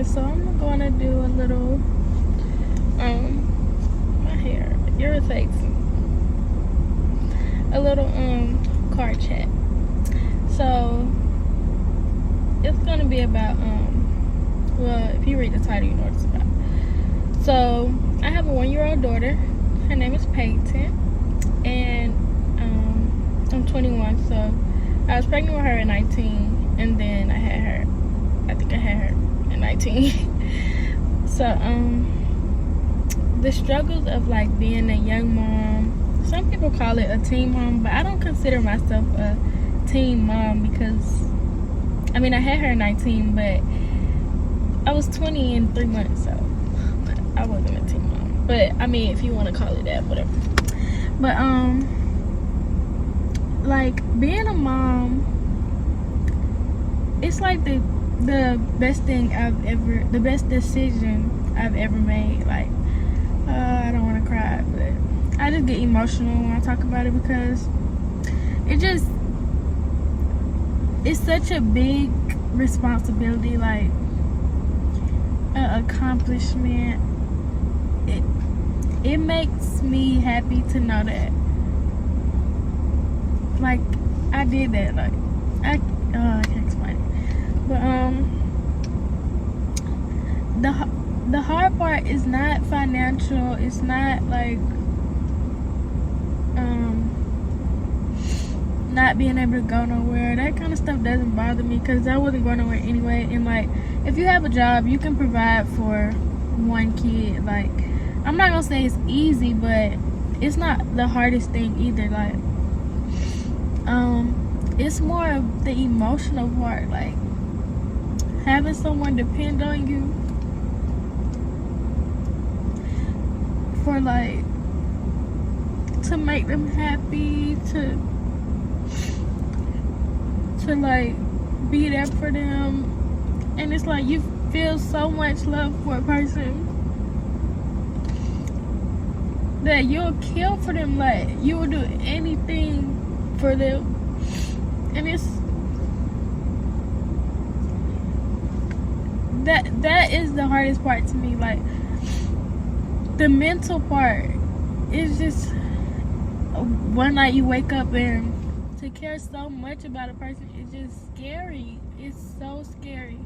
Okay, so I'm gonna do a little my hair irritates me. A little car chat. So it's gonna be about well, if you read the title you know what it's about. So I have a 1-year-old daughter. Her name is Peyton, and I'm 21. So I was pregnant with her at 19, and then I had her at 19. So the struggles of like being a young mom, some people call it a teen mom, but I don't consider myself a teen mom because I mean I had her at 19, but I was 20 in 3 months, so I wasn't a teen mom. But I mean, if you want to call it that, whatever. But like being a mom, it's like the best decision I've ever made. Like I don't want to cry, but I just get emotional when I talk about it because it's such a big responsibility, like an accomplishment. It makes me happy to know that like I did that. Like I can't explain it, but the hard part is not financial. It's not like not being able to go nowhere. That kind of stuff doesn't bother me because I wasn't going nowhere anyway. And like if you have a job, you can provide for one kid. Like I'm not gonna say it's easy, but it's not the hardest thing either. Like it's more of the emotional part, like having someone depend on you for like to make them happy, to like be there for them. And it's like you feel so much love for a person that you'll kill for them. Like you will do anything for them. And it's that is the hardest part to me. Like the mental part is just one night you wake up and to care so much about a person is just scary. It's so scary.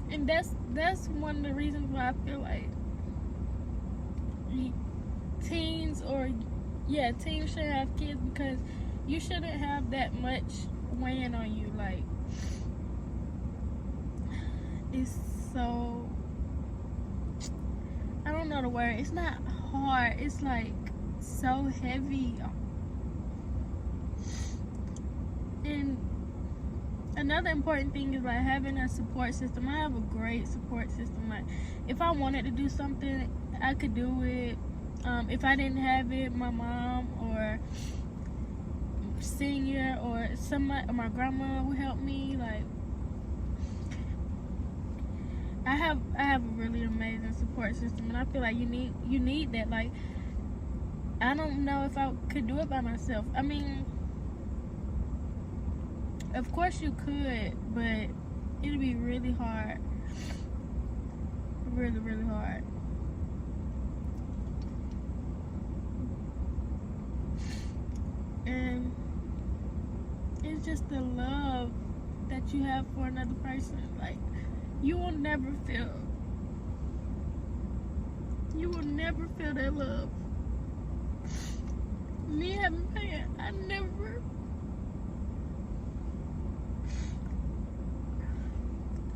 And that's one of the reasons why I feel like teens shouldn't have kids, because you shouldn't have that much weighing on you. Like it's so, I don't know the word, it's not hard, it's like so heavy. And another important thing is like having a support system. I have a great support system. Like if I wanted to do something, I could do it. If I didn't have it, my mom or senior or somebody, or my grandma would help me. Like I have a really amazing support system, and I feel like you need that. Like I don't know if I could do it by myself. I mean, of course you could, but it'd be really hard. Really, really hard. And it's just the love that you have for another person. Like you will never feel that love. Me having pain, I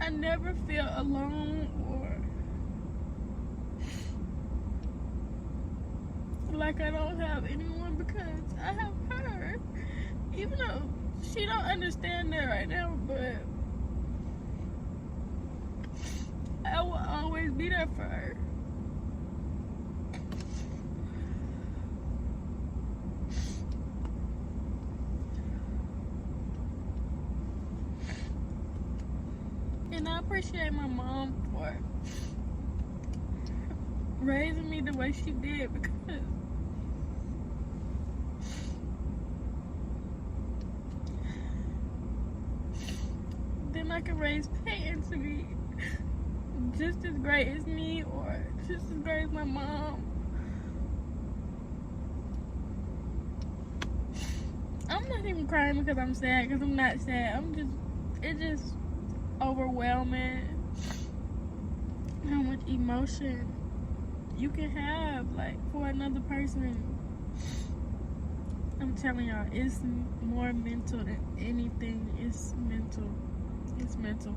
never feel alone or like I don't have anyone, because I have her. Even though she don't understand that right now, but I will always be there for her. And I appreciate my mom for raising me the way she did, because then I can raise Peyton to be just as great as me or just as great as my mom. I'm not even crying because I'm sad, because I'm not sad. It's just overwhelming how much emotion you can have, like, for another person. I'm telling y'all, it's more mental than anything. It's mental. It's mental.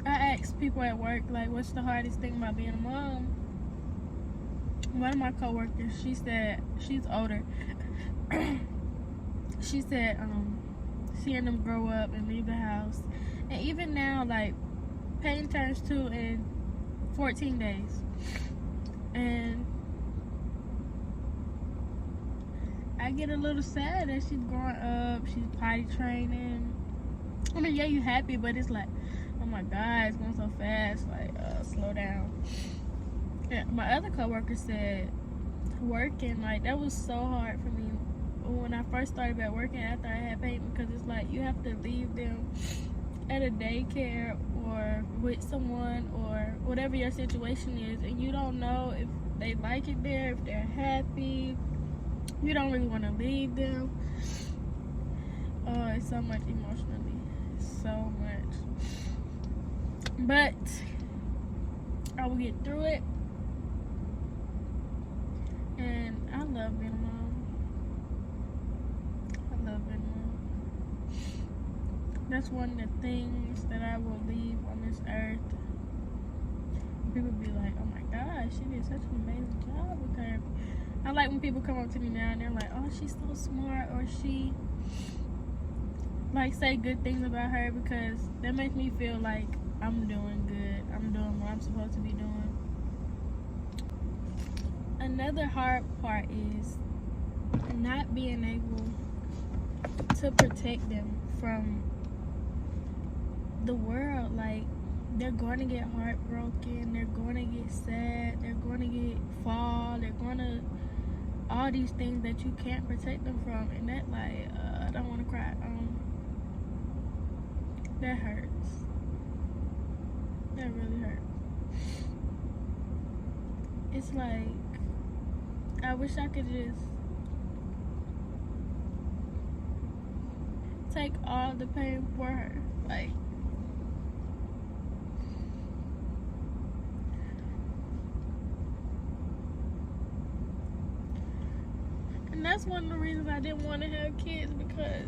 I asked people at work, like, what's the hardest thing about being a mom? One of my coworkers, she said, she's older. She said, seeing them grow up and leave the house. And even now, like, Peyton turns 2 in 14 days. And I get a little sad that she's growing up, she's potty training. I mean, yeah, you happy, but it's like, oh my God, it's going so fast, like, slow down. And my other coworker said, working, like, that was so hard for me when I first started back working after I had Peyton, because it's like, you have to leave them at a daycare or with someone or whatever your situation is, and you don't know if they like it there, if they're happy. You don't really want to leave them. Oh, it's so much emotionally. So much. But I will get through it. And I love being a mom. I love being a mom. That's one of the things that I will leave on this earth. People be like, oh my gosh, she did such an amazing job with her. I like when people come up to me now and they're like, oh, she's so smart, or she, like, say good things about her, because that makes me feel like I'm doing good. I'm doing what I'm supposed to be doing. Another hard part is not being able to protect them from the world. Like, they're going to get heartbroken, they're going to get sad, they're going to get fall, they're going to, all these things that you can't protect them from. And that, like, I don't want to cry. That hurts. That really hurts. It's like, I wish I could just take all the pain for her. Like, and that's one of the reasons I didn't want to have kids, because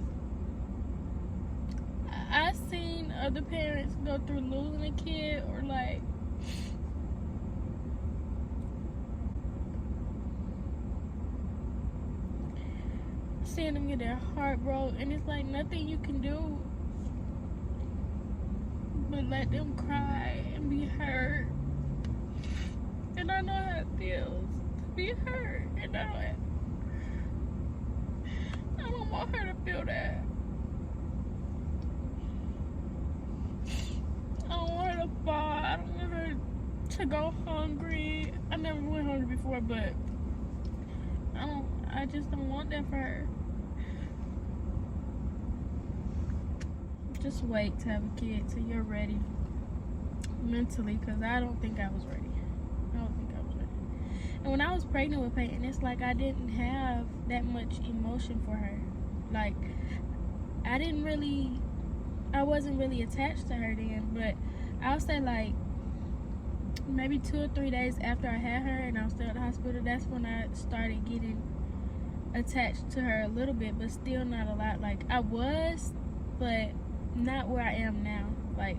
I seen other parents go through losing a kid, or like seeing them get their heart broke, and it's like nothing you can do but let them cry and be hurt. And I know how it feels to be hurt, and I don't want her to feel that. I don't want her to fall. I don't want her to go hungry. I never went hungry before, but I just don't want that for her. Just wait to have a kid till you're ready mentally, because I don't think I was ready. And when I was pregnant with Peyton, it's like I didn't have that much emotion for her. Like, I wasn't really attached to her then, but I'll say, like, maybe 2 or 3 days after I had her and I was still at the hospital, that's when I started getting attached to her a little bit, but still not a lot. Like, I was, but not where I am now. Like,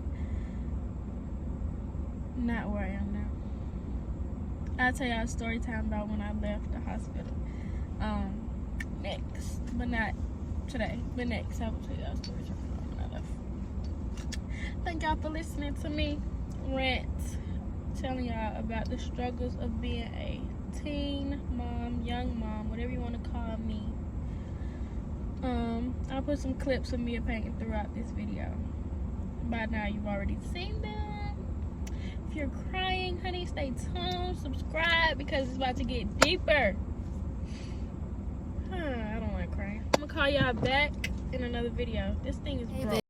not where I am now. I'll tell y'all a story time about when I left the hospital. Next, but not today. But next, I will tell y'all a story time about when I left. Thank y'all for listening to me rant, telling y'all about the struggles of being a teen mom, young mom, whatever you want to call me. I'll put some clips of me and Peyton throughout this video. By now, you've already seen them. If you're crying, honey, stay tuned. Subscribe, because it's about to get deeper. I don't like crying. I'm gonna call y'all back in another video. This thing is broke.